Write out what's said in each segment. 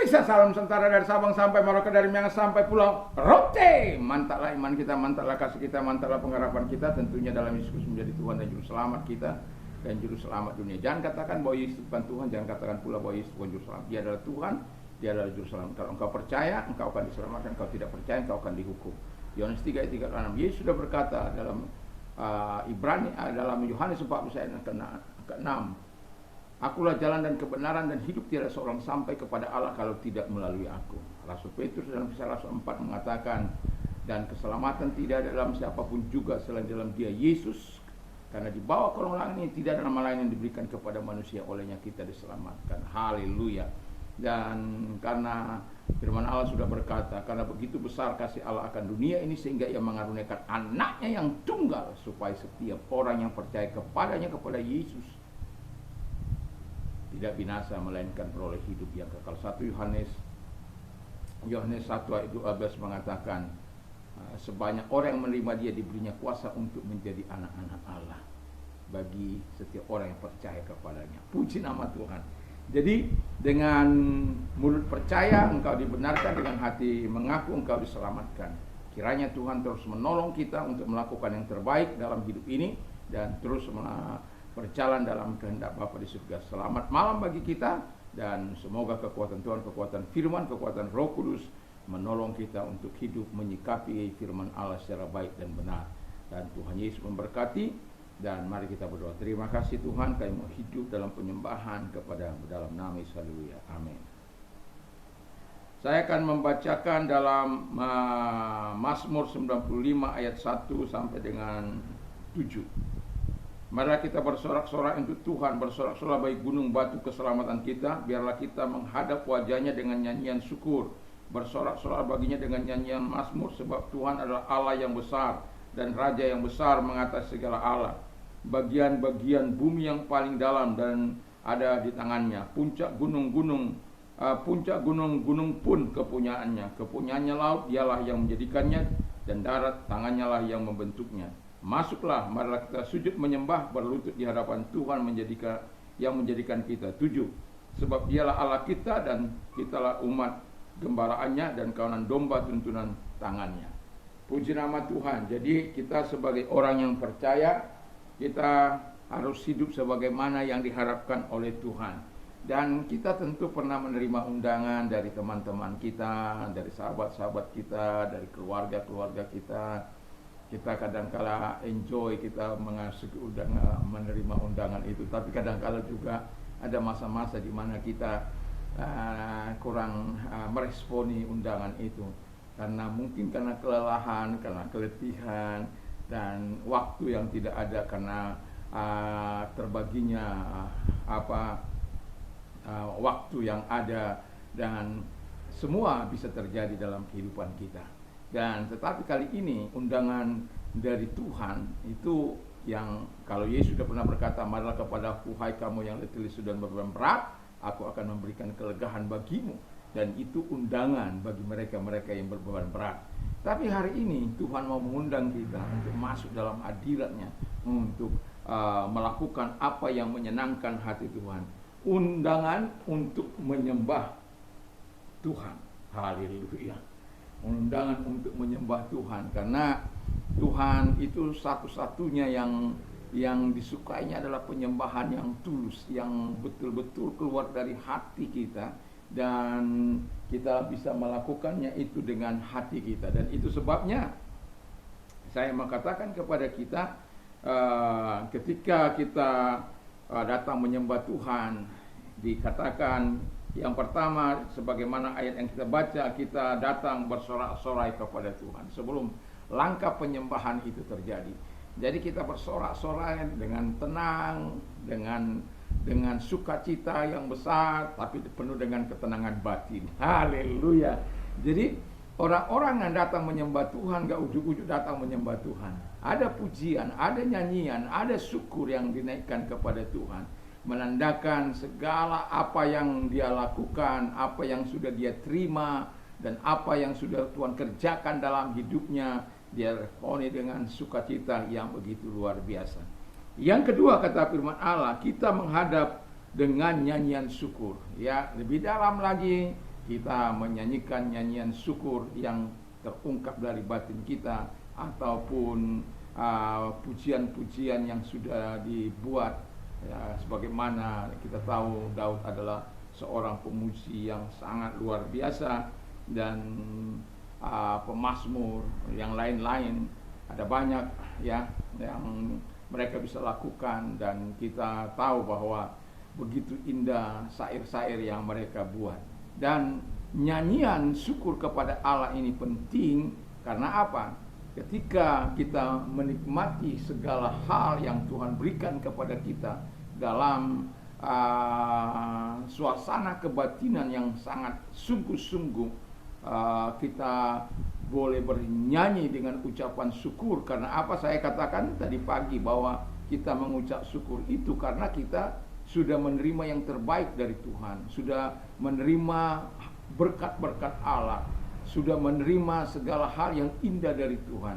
bisa salam sementara dari Sabang sampai Merauke, dari Miangas sampai Pulau Rote. Mantaplah iman kita, mantaplah kasih kita, mantaplah pengharapan kita tentunya dalam Yesus Kristus menjadi Tuhan dan Juru Selamat kita dan Juru Selamat dunia. Jangan katakan bahwa Yesus bukan Tuhan, jangan katakan pula bahwa Yesus bukan Juru Selamat. Dia adalah Tuhan, Dia adalah Juru Selamat. Kalau engkau percaya, engkau akan diselamatkan. Kalau tidak percaya, engkau akan dihukum. Yohanes 3 ayat 3-6. Yesus sudah berkata dalam dalam Yohanes 14 ayat ke-6, Akulah jalan dan kebenaran dan hidup, tiada seorang sampai kepada Allah kalau tidak melalui aku. Rasul Petrus dalam Kisah Rasul 4 mengatakan, dan keselamatan tidak ada dalam siapapun juga selain dalam Dia Yesus, karena di bawah kolong langit ini tidak ada nama lain yang diberikan kepada manusia, olehnya kita diselamatkan. Haleluya. Dan karena firman Allah sudah berkata, karena begitu besar kasih Allah akan dunia ini sehingga Ia mengaruniakan anaknya yang tunggal, supaya setiap orang yang percaya kepadanya, kepada Yesus, tidak binasa melainkan beroleh hidup yang kekal. 1 Yohanes 1 ayat 12 mengatakan, sebanyak orang yang menerima Dia diberinya kuasa untuk menjadi anak-anak Allah bagi setiap orang yang percaya kepadanya. Puji nama Tuhan. Jadi dengan mulut percaya engkau dibenarkan, dengan hati mengaku engkau diselamatkan. Kiranya Tuhan terus menolong kita untuk melakukan yang terbaik dalam hidup ini dan terus berjalan dalam kehendak Bapa di surga. Selamat malam bagi kita, dan semoga kekuatan Tuhan, kekuatan firman, kekuatan Roh Kudus menolong kita untuk hidup menyikapi firman Allah secara baik dan benar. Dan Tuhan Yesus memberkati, dan mari kita berdoa. Terima kasih Tuhan, kami mau hidup dalam penyembahan kepada-Mu dalam nama Yesus. Haleluya. Amin. Saya akan membacakan dalam Mazmur 95 ayat 1 sampai dengan 7. Marilah kita bersorak-sorak untuk Tuhan, bersorak-sorak bagi gunung batu keselamatan kita. Biarlah kita menghadap wajahnya dengan nyanyian syukur, bersorak-sorak baginya dengan nyanyian mazmur, sebab Tuhan adalah Allah yang besar dan Raja yang besar mengatasi segala Allah. Bagian-bagian bumi yang paling dalam dan ada di tangannya. Puncak gunung-gunung pun kepunyaannya laut, Dialah yang menjadikannya, dan darat tangannya lah yang membentuknya. Masuklah, marilah kita sujud menyembah, berlutut di hadapan Tuhan yang menjadikan kita. 7. Sebab Dialah Allah kita dan kitalah umat gembalaannya dan kawanan domba tuntunan tangannya. Puji nama Tuhan. Jadi kita sebagai orang yang percaya, kita harus hidup sebagaimana yang diharapkan oleh Tuhan. Dan kita tentu pernah menerima undangan dari teman-teman kita, dari sahabat-sahabat kita, dari keluarga-keluarga kita. Kita kadangkala enjoy, kita menerima undangan itu, tapi kadangkala juga ada masa-masa di mana kita kurang meresponi undangan itu, karena mungkin karena kelelahan, karena keletihan, dan waktu yang tidak ada karena terbaginya waktu yang ada, dan semua bisa terjadi dalam kehidupan kita. Dan tetapi kali ini undangan dari Tuhan itu yang, kalau Yesus sudah pernah berkata, marilah kepadaku hai kamu yang letih lesu dan beban berat, aku akan memberikan kelegaan bagimu. Dan itu undangan bagi mereka-mereka yang berbeban berat. Tapi hari ini Tuhan mau mengundang kita untuk masuk dalam hadirat-Nya, untuk melakukan apa yang menyenangkan hati Tuhan. Undangan untuk menyembah Tuhan. Haleluya. Undangan untuk menyembah Tuhan, karena Tuhan itu satu-satunya yang disukainya adalah penyembahan yang tulus, yang betul-betul keluar dari hati kita, dan kita bisa melakukannya itu dengan hati kita. Dan itu sebabnya saya mengatakan kepada kita, ketika kita datang menyembah Tuhan, dikatakan yang pertama, sebagaimana ayat yang kita baca, kita datang bersorak-sorai kepada Tuhan sebelum langkah penyembahan itu terjadi. Jadi kita bersorak-sorai dengan tenang, dengan sukacita yang besar, tapi penuh dengan ketenangan batin. Haleluya. Jadi orang-orang yang datang menyembah Tuhan gak ujuk-ujuk datang menyembah Tuhan. Ada pujian, ada nyanyian, ada syukur yang dinaikkan kepada Tuhan, menandakan segala apa yang dia lakukan, apa yang sudah dia terima, dan apa yang sudah Tuhan kerjakan dalam hidupnya. Dia responi dengan sukacita yang begitu luar biasa. Yang kedua, kata firman Allah, kita menghadap dengan nyanyian syukur. Ya, lebih dalam lagi kita menyanyikan nyanyian syukur yang terungkap dari batin kita, ataupun pujian-pujian yang sudah dibuat, ya, sebagaimana kita tahu Daud adalah seorang pemuji yang sangat luar biasa, dan pemazmur yang lain-lain ada banyak ya yang mereka bisa lakukan, dan kita tahu bahwa begitu indah syair-syair yang mereka buat. Dan nyanyian syukur kepada Allah ini penting karena apa? Ketika kita menikmati segala hal yang Tuhan berikan kepada kita dalam suasana kebatinan yang sangat sungguh-sungguh, kita boleh bernyanyi dengan ucapan syukur. Karena apa? Saya katakan tadi pagi bahwa kita mengucap syukur itu karena kita sudah menerima yang terbaik dari Tuhan, sudah menerima berkat-berkat Allah, sudah menerima segala hal yang indah dari Tuhan.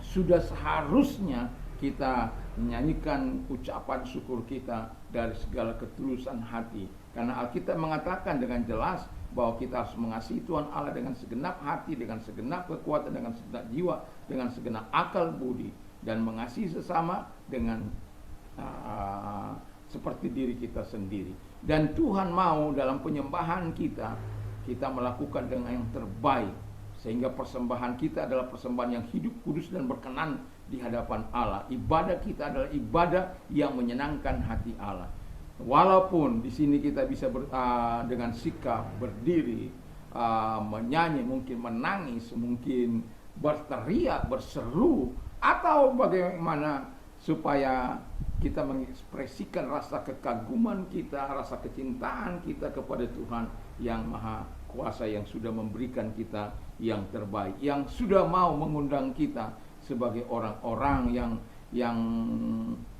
Sudah seharusnya kita menyanyikan ucapan syukur kita dari segala ketulusan hati. Karena Alkitab mengatakan dengan jelas bahwa kita harus mengasihi Tuhan Allah dengan segenap hati, dengan segenap kekuatan, dengan segenap jiwa, dengan segenap akal budi, dan mengasihi sesama dengan seperti diri kita sendiri. Dan Tuhan mau dalam penyembahan kita melakukan dengan yang terbaik, sehingga persembahan kita adalah persembahan yang hidup, kudus, dan berkenan di hadapan Allah. Ibadah kita adalah ibadah yang menyenangkan hati Allah. Walaupun di sini kita bisa dengan sikap berdiri, menyanyi, mungkin menangis, mungkin berteriak, berseru, atau bagaimana supaya kita mengekspresikan rasa kekaguman kita, rasa kecintaan kita kepada Tuhan yang Maha Kuasa, yang sudah memberikan kita yang terbaik, yang sudah mau mengundang kita sebagai orang-orang yang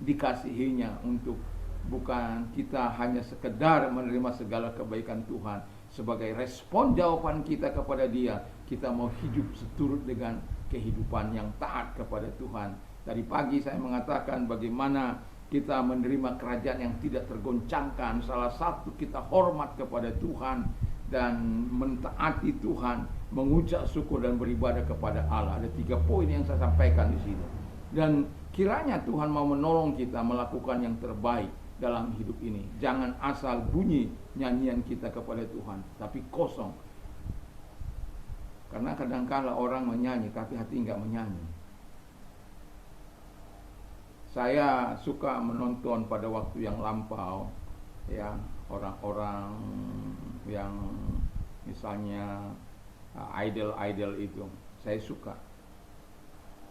dikasihinya, untuk bukan kita hanya sekedar menerima segala kebaikan Tuhan, sebagai respon jawaban kita kepada Dia, kita mau hidup seturut dengan kehidupan yang taat kepada Tuhan. Tadi pagi saya mengatakan bagaimana kita menerima kerajaan yang tidak tergoncangkan. Salah satu, kita hormat kepada Tuhan dan mentaati Tuhan, mengucap syukur dan beribadah kepada Allah. Ada 3 poin yang saya sampaikan di sini. Dan kiranya Tuhan mau menolong kita melakukan yang terbaik dalam hidup ini. Jangan asal bunyi nyanyian kita kepada Tuhan, tapi kosong. Karena kadang-kala orang menyanyi tapi hati enggak menyanyi. Saya suka menonton pada waktu yang lampau, ya, orang-orang yang misalnya idol-idol itu, saya suka.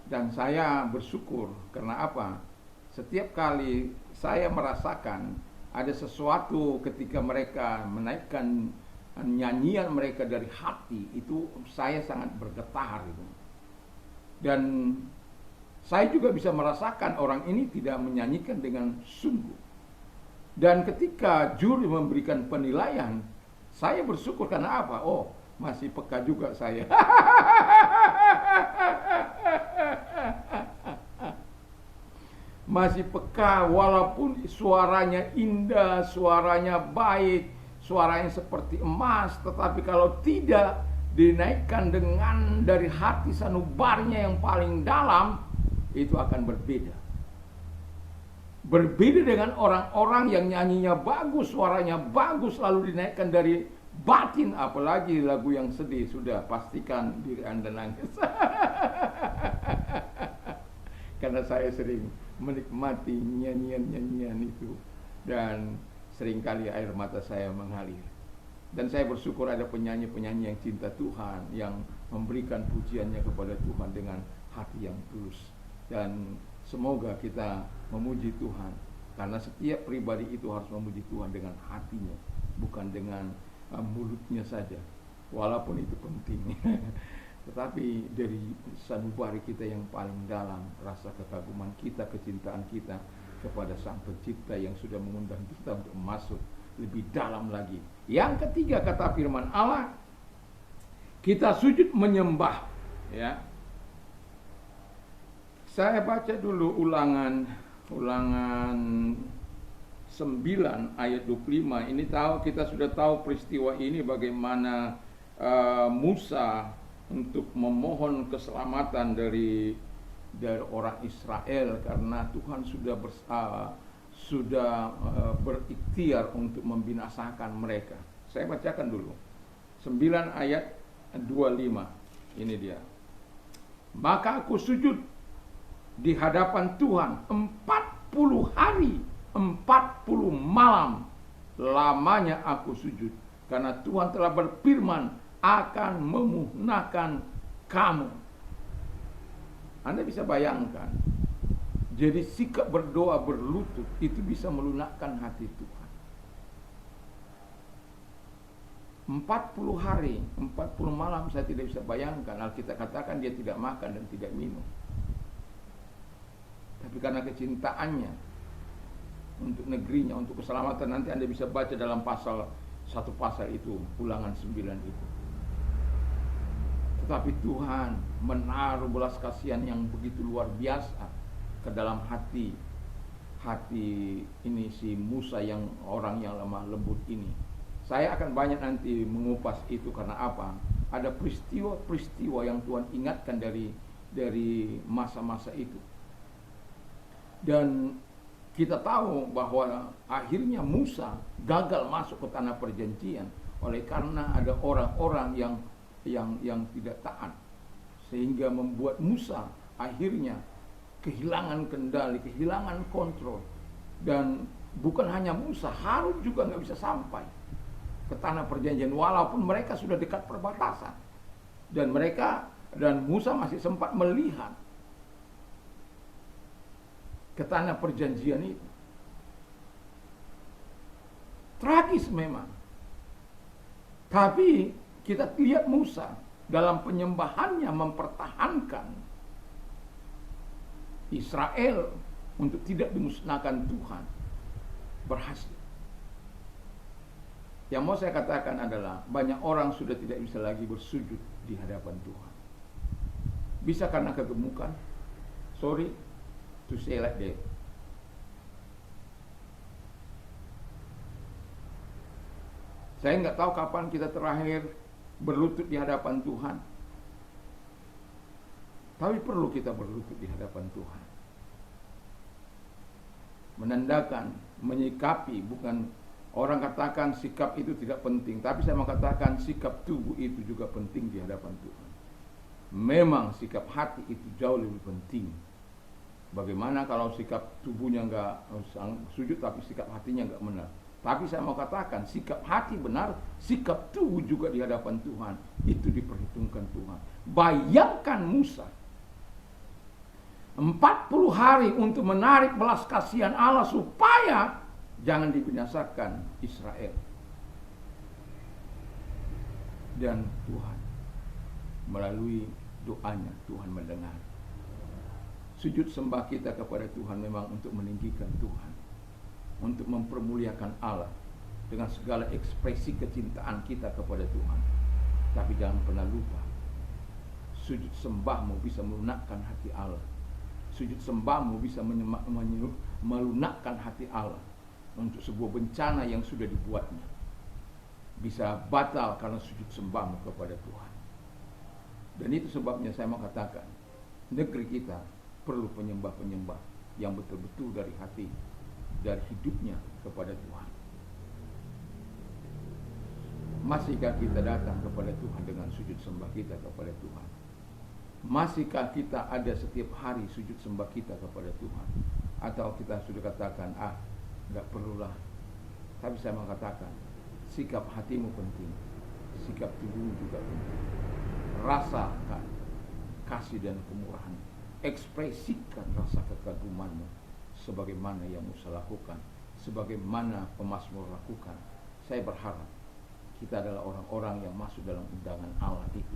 Dan saya bersyukur karena apa? Setiap kali saya merasakan ada sesuatu ketika mereka menaikkan nyanyian mereka dari hati, itu saya sangat bergetar itu. Dan saya juga bisa merasakan orang ini tidak menyanyikan dengan sungguh. Dan ketika juri memberikan penilaian, saya bersyukur karena apa? Oh, masih peka juga saya. Masih peka walaupun suaranya indah, suaranya baik, suaranya seperti emas, tetapi kalau tidak dinaikkan dengan dari hati sanubarinya yang paling dalam, itu akan berbeda. Berbeda dengan orang-orang yang nyanyinya bagus, suaranya bagus, lalu dinaikkan dari batin, apalagi lagu yang sedih, sudah pastikan diri Anda nangis. Karena saya sering menikmati nyanyian-nyanyian itu, dan seringkali air mata saya mengalir. Dan saya bersyukur ada penyanyi-penyanyi yang cinta Tuhan, yang memberikan pujiannya kepada Tuhan dengan hati yang tulus. Dan semoga kita memuji Tuhan, karena setiap pribadi itu harus memuji Tuhan dengan hatinya, bukan dengan mulutnya saja, walaupun itu penting. Tetapi dari sanubari kita yang paling dalam, rasa kekaguman kita, kecintaan kita kepada Sang Pencipta yang sudah mengundang kita untuk masuk lebih dalam lagi. Yang ketiga, kata firman Allah, kita sujud menyembah, ya. Saya baca dulu Ulangan 9 ayat 25 ini kita sudah tahu peristiwa ini bagaimana Musa untuk memohon keselamatan dari orang Israel karena Tuhan sudah berikhtiar untuk membinasakan mereka. Saya bacakan dulu 9 ayat 25. Ini dia. Maka aku sujud di hadapan Tuhan 40 hari 40 malam lamanya aku sujud, karena Tuhan telah berfirman akan memusnahkan kamu. Anda bisa bayangkan, jadi sikap berdoa berlutut itu bisa melunakkan hati Tuhan. 40 hari, 40 malam saya tidak bisa bayangkan. Alkitab katakan dia tidak makan dan tidak minum. Tapi karena kecintaannya untuk negerinya, untuk keselamatan, nanti Anda bisa baca dalam satu pasal itu, Ulangan 9 itu. Tetapi Tuhan menaruh belas kasihan yang begitu luar biasa ke dalam hati ini si Musa, yang orang yang lemah lembut ini. Saya akan banyak nanti mengupas itu karena apa? Ada peristiwa-peristiwa yang Tuhan ingatkan dari masa-masa itu. Dan kita tahu bahwa akhirnya Musa gagal masuk ke tanah perjanjian oleh karena ada orang-orang yang tidak taat, sehingga membuat Musa akhirnya kehilangan kendali, kehilangan kontrol. Dan bukan hanya Musa, Harun juga nggak bisa sampai ke tanah perjanjian walaupun mereka sudah dekat perbatasan, dan Musa masih sempat melihat ke tanah perjanjian itu. Tragis memang, tapi kita lihat Musa dalam penyembahannya mempertahankan Israel untuk tidak dimusnahkan Tuhan, berhasil. Yang mau saya katakan adalah banyak orang sudah tidak bisa lagi bersujud di hadapan Tuhan. Bisa karena kegemukan. Sorry to say like that. Saya nggak tahu kapan kita terakhir berlutut di hadapan Tuhan. Tapi perlu kita berlutut di hadapan Tuhan. Menandakan, menyikapi, bukan orang katakan sikap itu tidak penting, tapi saya mau katakan sikap tubuh itu juga penting di hadapan Tuhan. Memang sikap hati itu jauh lebih penting. Bagaimana kalau sikap tubuhnya nggak sujud tapi sikap hatinya nggak benar? Tapi saya mau katakan sikap hati benar, sikap tubuh juga di hadapan Tuhan itu diperhitungkan Tuhan. Bayangkan Musa 40 hari untuk menarik belas kasihan Allah supaya jangan dibinasakan Israel. Dan Tuhan melalui doanya Tuhan mendengar. Sujud sembah kita kepada Tuhan memang untuk meninggikan Tuhan, untuk mempermuliakan Allah dengan segala ekspresi kecintaan kita kepada Tuhan. Tapi jangan pernah lupa, sujud sembahmu bisa melunakkan hati Allah. Sujud sembahmu bisa melunakkan hati Allah untuk sebuah bencana yang sudah dibuatnya. Bisa batal karena sujud sembahmu kepada Tuhan. Dan itu sebabnya saya mau katakan, negeri kita perlu penyembah-penyembah yang betul-betul dari hati, dari hidupnya kepada Tuhan. Masihkah kita datang kepada Tuhan dengan sujud sembah kita kepada Tuhan? Masihkah kita ada setiap hari sujud sembah kita kepada Tuhan? Atau kita sudah katakan, enggak perlulah. Tapi saya mau katakan, sikap hatimu penting, sikap tubuhmu juga penting. Rasakan kasih dan kemurahan. Ekspresikan rasa kekagumanmu sebagaimana yang Musa lakukan, sebagaimana pemazmur lakukan. Saya berharap kita adalah orang-orang yang masuk dalam undangan Allah itu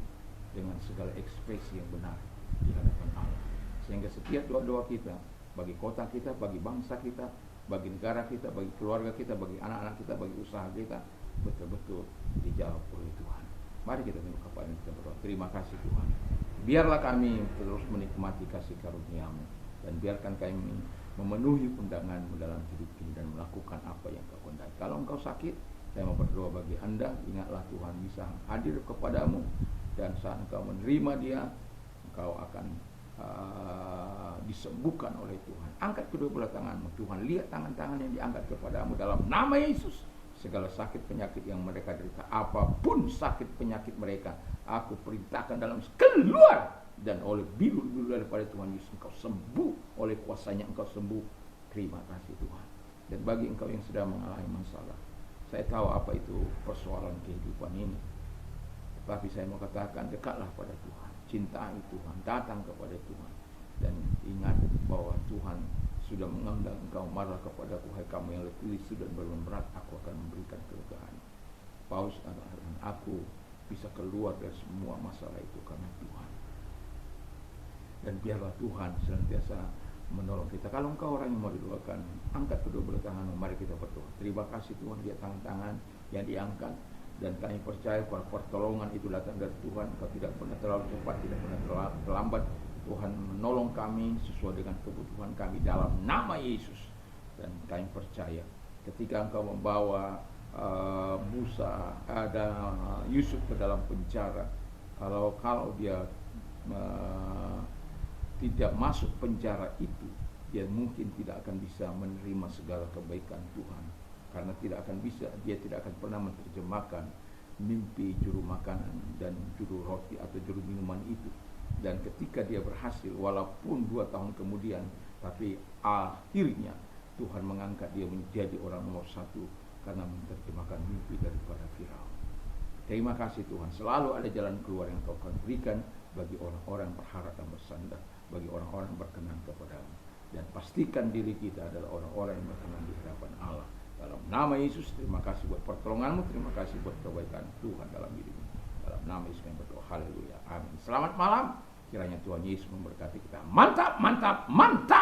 dengan segala ekspresi yang benar di hadapan Allah. Sehingga setiap doa-doa kita bagi kota kita, bagi bangsa kita, bagi negara kita, bagi keluarga kita, bagi anak-anak kita, bagi usaha kita betul-betul dijawab oleh Tuhan. Mari kita tunduk kepala kita berdoa. Terima kasih Tuhan. Biarlah kami terus menikmati kasih karunia-Mu, dan biarkan kami memenuhi undanganmu dalam hidup ini dan melakukan apa yang kau kehendaki. Kalau engkau sakit, saya mau berdoa bagi Anda, ingatlah Tuhan bisa hadir kepadamu, dan saat engkau menerima Dia, engkau akan disembuhkan oleh Tuhan. Angkat kedua belah tanganmu, Tuhan lihat tangan-tangan yang diangkat kepadamu dalam nama Yesus. Segala sakit penyakit yang mereka derita, apapun sakit penyakit mereka, aku perintahkan dalam keluar, dan oleh bilu-bilu daripada Tuhan Yesus engkau sembuh, oleh kuasanya engkau sembuh. Terima kasih Tuhan. Dan bagi engkau yang sedang mengalami masalah, saya tahu apa itu persoalan kehidupan ini, tetapi saya mau katakan, dekatlah pada Tuhan, cintai Tuhan, datang kepada Tuhan, dan ingat bahwa Tuhan sudah mengundang engkau, marah kepada aku, hai kamu yang letih lesu dan beban berat, aku akan memberikan kelegaan. Paus adalah aku bisa keluar dari semua masalah itu karena Tuhan. Dan biarlah Tuhan senantiasa menolong kita. Kalau engkau orang yang mau didoakan, angkat kedua belah tanganmu, mari kita berdoa. Terima kasih Tuhan, lihat tangan-tangan yang diangkat, dan kami percaya bahwa pertolongan itu datang dari Tuhan. Engkau tidak pernah terlalu cepat, tidak pernah terlambat. Tuhan menolong kami sesuai dengan kebutuhan kami dalam nama Yesus. Dan kami percaya ketika engkau membawa Musa, ada Yusuf ke dalam penjara, kalau dia tidak masuk penjara itu, dia mungkin tidak akan bisa menerima segala kebaikan Tuhan, karena dia tidak akan pernah menerjemahkan mimpi juru makanan dan juru roti atau juru minuman itu. Dan ketika dia berhasil, walaupun 2 tahun kemudian, tapi akhirnya Tuhan mengangkat dia menjadi orang nomor 1 karena menerjemahkan mimpi daripada Firaun. Terima kasih Tuhan, selalu ada jalan keluar yang Kau akan berikan bagi orang-orang yang berharap dan bersandar, bagi orang-orang yang berkenan kepadamu. Dan pastikan diri kita adalah orang-orang yang berkenan di hadapan Allah. Dalam nama Yesus, terima kasih buat pertolonganmu, terima kasih buat kebaikan Tuhan dalam hidupmu. Dalam nama Yesus kami berdoa, haleluya, amin. Selamat malam, kiranya Tuhan Yesus memberkati kita. Mantap, mantap, mantap.